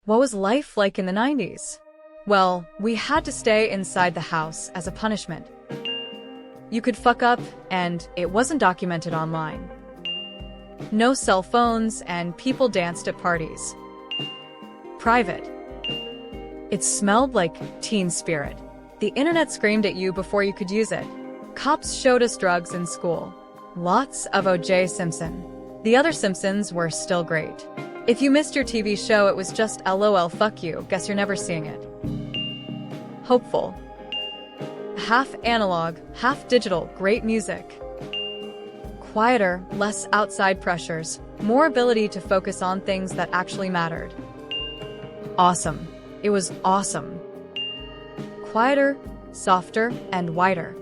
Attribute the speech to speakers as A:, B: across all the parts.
A: What was life like in the 90s? Well, we had to stay inside the house as a punishment. You could fuck up, and it wasn't documented online. No cell phones, and people danced at parties. Private. It smelled like teen spirit. The internet screamed at you before you could use it. Cops showed us drugs in school. Lots of O.J. Simpson. The other Simpsons were still great. If you missed your TV show, it was just LOL fuck you, guess you're never seeing it. Hopeful. Half analog, half digital, great music. Quieter, less outside pressures, more ability to focus on things that actually mattered. Awesome. It was awesome. Quieter, softer, and wider.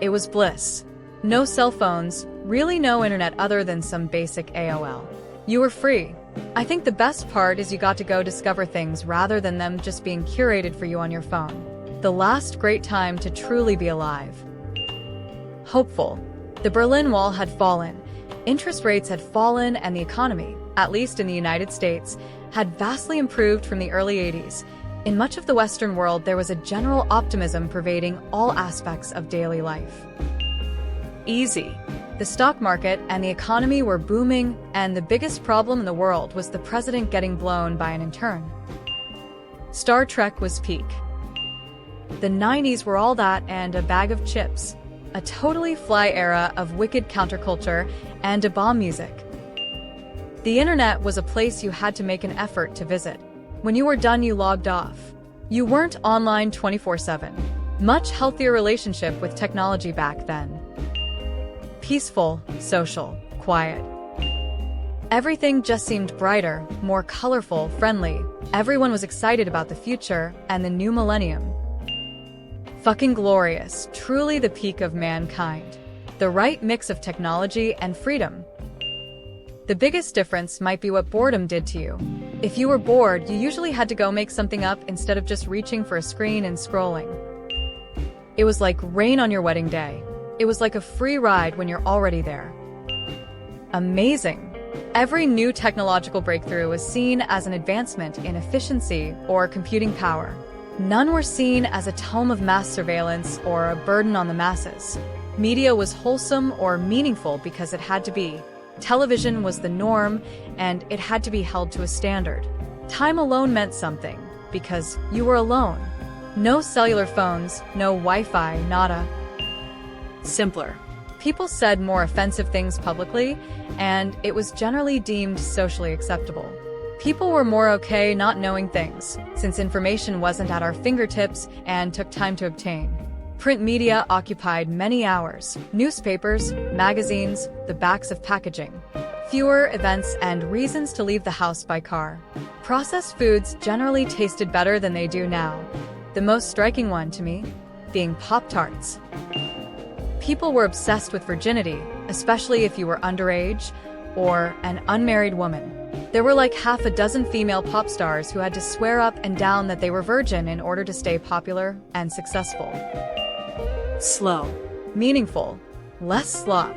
A: It was bliss. No cell phones, really no internet other than some basic AOL. You were free. I think the best part is you got to go discover things rather than them just being curated for you on your phone. The last great time to truly be alive. Hopeful. The Berlin Wall had fallen, interest rates had fallen, and the economy, at least in the United States, had vastly improved from the early 80s. In much of the Western world, there was a general optimism pervading all aspects of daily life. Easy. The stock market and the economy were booming, and the biggest problem in the world was the president getting blown by an intern. Star Trek was peak. The 90s were all that and a bag of chips. A totally fly era of wicked counterculture and a bomb music. The internet was a place you had to make an effort to visit. When you were done, you logged off. You weren't online 24/7. Much healthier relationship with technology back then. Peaceful, social, quiet. Everything just seemed brighter, more colorful, friendly. Everyone was excited about the future and the new millennium. Fucking glorious, truly the peak of mankind. The right mix of technology and freedom. The biggest difference might be what boredom did to you. If you were bored, you usually had to go make something up instead of just reaching for a screen and scrolling. It was like rain on your wedding day. It was like a free ride when you're already there. Amazing. Every new technological breakthrough was seen as an advancement in efficiency or computing power. None were seen as a tome of mass surveillance or a burden on the masses. Media was wholesome or meaningful because it had to be. Television was the norm, and it had to be held to a standard. Time alone meant something, because you were alone. No cellular phones, no Wi-Fi, nada. Simpler. People said more offensive things publicly, and it was generally deemed socially acceptable. People were more okay not knowing things, since information wasn't at our fingertips and took time to obtain. Print media occupied many hours. Newspapers, magazines, the backs of packaging. Fewer events and reasons to leave the house by car. Processed foods generally tasted better than they do now. The most striking one to me being Pop-Tarts. People were obsessed with virginity, especially if you were underage or an unmarried woman. There were like half a dozen female pop stars who had to swear up and down that they were virgin in order to stay popular and successful. Slow. Meaningful. Less slop.